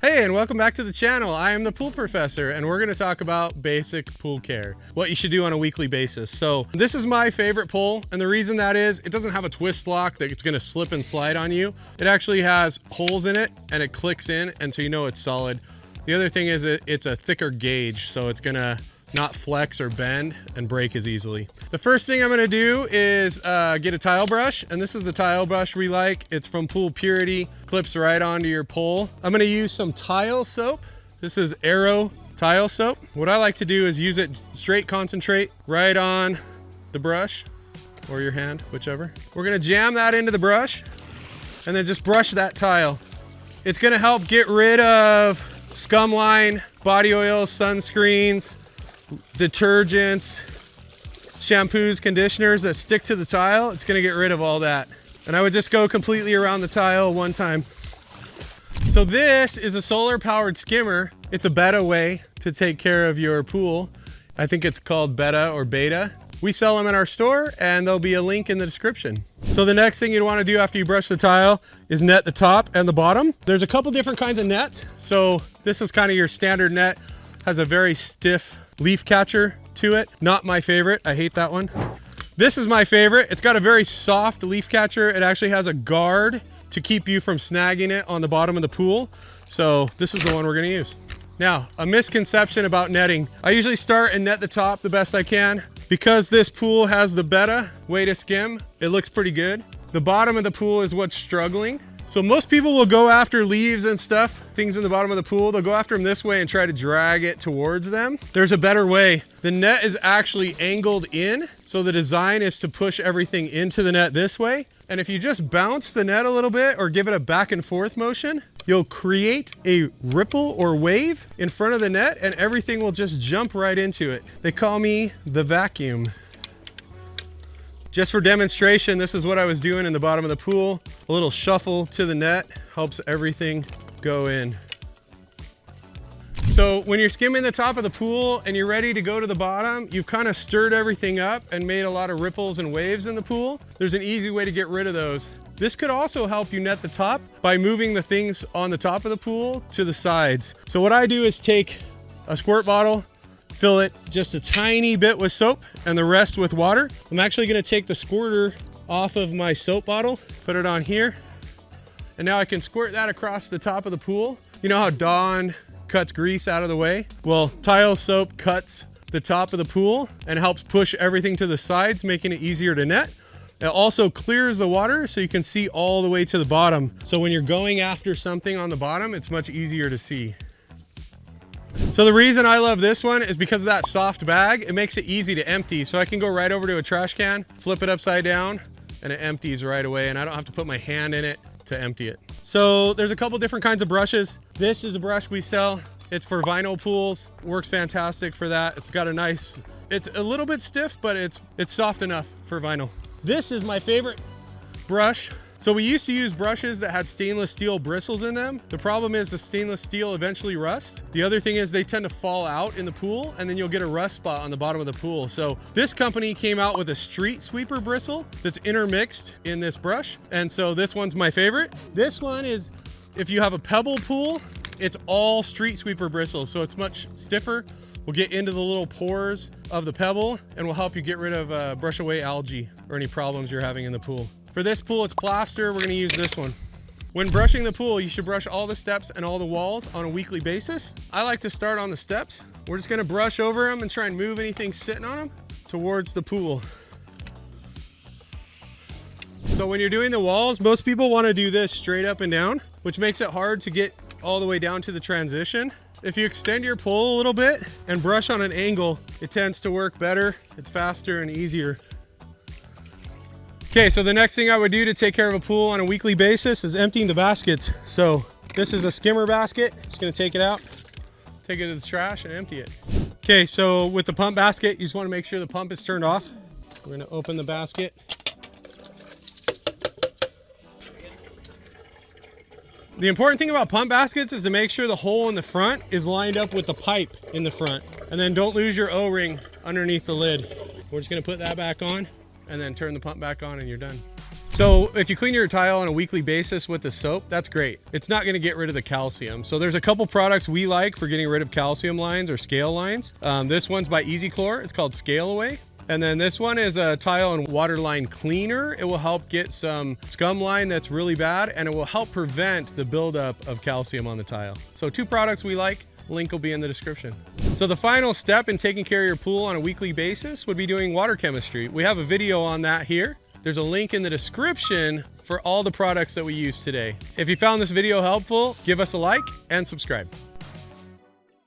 Hey, and welcome back to the channel. I am the pool professor, and we're gonna talk about basic pool care, what you should do on a weekly basis. So this is my favorite pool, and the reason that is, it doesn't have a twist lock that it's gonna slip and slide on you. It actually has holes in it, and it clicks in, and so you know it's solid. The other thing is it's a thicker gauge, so it's gonna not flex or bend and break as easily. The first thing I'm gonna do is get a tile brush, and this is the tile brush we like. It's from Pool Purity, clips right onto your pole. I'm gonna use some tile soap. This is Arrow tile soap. What I like to do is use it straight concentrate right on the brush or your hand, whichever. We're gonna jam that into the brush and then just brush that tile. It's gonna help get rid of scum line, body oils, sunscreens, detergents, shampoos, conditioners that stick to the tile. It's gonna get rid of all that. And I would just go completely around the tile one time. So this is a solar powered skimmer. It's a better way to take care of your pool. I think it's called Beta or Beta. We sell them in our store, and there'll be a link in the description. So the next thing you'd want to do after you brush the tile is net the top and the bottom. There's a couple different kinds of nets. So this is kind of your standard net. Has a very stiff leaf catcher to it. Not my favorite. I hate that one. This is my favorite. It's got a very soft leaf catcher. It actually has a guard to keep you from snagging it on the bottom of the pool. So this is the one we're gonna use. Now, a misconception about netting. I usually start and net the top the best I can. Because this pool has the Beta way to skim, it looks pretty good. The bottom of the pool is what's struggling. So most people will go after leaves and stuff, things in the bottom of the pool. They'll go after them this way and try to drag it towards them. There's a better way. The net is actually angled in. So the design is to push everything into the net this way. And if you just bounce the net a little bit or give it a back and forth motion, you'll create a ripple or wave in front of the net and everything will just jump right into it. They call me the vacuum. Just for demonstration, this is what I was doing in the bottom of the pool. A little shuffle to the net helps everything go in. So when you're skimming the top of the pool and you're ready to go to the bottom, you've kind of stirred everything up and made a lot of ripples and waves in the pool. There's an easy way to get rid of those. This could also help you net the top by moving the things on the top of the pool to the sides. So what I do is take a squirt bottle, fill it just a tiny bit with soap and the rest with water. I'm actually gonna take the squirter off of my soap bottle, put it on here, and now I can squirt that across the top of the pool. You know how Dawn cuts grease out of the way? Well, tile soap cuts the top of the pool and helps push everything to the sides, making it easier to net. It also clears the water so you can see all the way to the bottom. So when you're going after something on the bottom, it's much easier to see. So the reason I love this one is because of that soft bag. It makes it easy to empty. So I can go right over to a trash can, flip it upside down, and it empties right away. And I don't have to put my hand in it to empty it. So there's a couple different kinds of brushes. This is a brush we sell. It's for vinyl pools. Works fantastic for that. It's got a nice, it's a little bit stiff, but it's soft enough for vinyl. This is my favorite brush. So we used to use brushes that had stainless steel bristles in them. The problem is the stainless steel eventually rusts. The other thing is they tend to fall out in the pool and then you'll get a rust spot on the bottom of the pool. So this company came out with a street sweeper bristle that's intermixed in this brush. And so this one's my favorite. This one is, if you have a pebble pool, it's all street sweeper bristles. So it's much stiffer. We'll get into the little pores of the pebble and will help you get rid of brush away algae or any problems you're having in the pool. For this pool, it's plaster. We're gonna use this one. When brushing the pool, you should brush all the steps and all the walls on a weekly basis. I like to start on the steps. We're just gonna brush over them and try and move anything sitting on them towards the pool. So when you're doing the walls, most people wanna do this straight up and down, which makes it hard to get all the way down to the transition. If you extend your pole a little bit and brush on an angle, it tends to work better. It's faster and easier. Okay, so the next thing I would do to take care of a pool on a weekly basis is emptying the baskets. So this is a skimmer basket. Just gonna take it out, take it to the trash and empty it. Okay, so with the pump basket, you just wanna make sure the pump is turned off. We're gonna open the basket. The important thing about pump baskets is to make sure the hole in the front is lined up with the pipe in the front. And then don't lose your O-ring underneath the lid. We're just gonna put that back on and then turn the pump back on and you're done. So if you clean your tile on a weekly basis with the soap, that's great. It's not gonna get rid of the calcium. So there's a couple products we like for getting rid of calcium lines or scale lines. This one's by Easy Chlor. It's called Scale Away. And then this one is a tile and water line cleaner. It will help get some scum line that's really bad, and it will help prevent the buildup of calcium on the tile. So 2 products we like. Link will be in the description. So the final step in taking care of your pool on a weekly basis would be doing water chemistry. We have a video on that here. There's a link in the description for all the products that we use today. If you found this video helpful, give us a like and subscribe.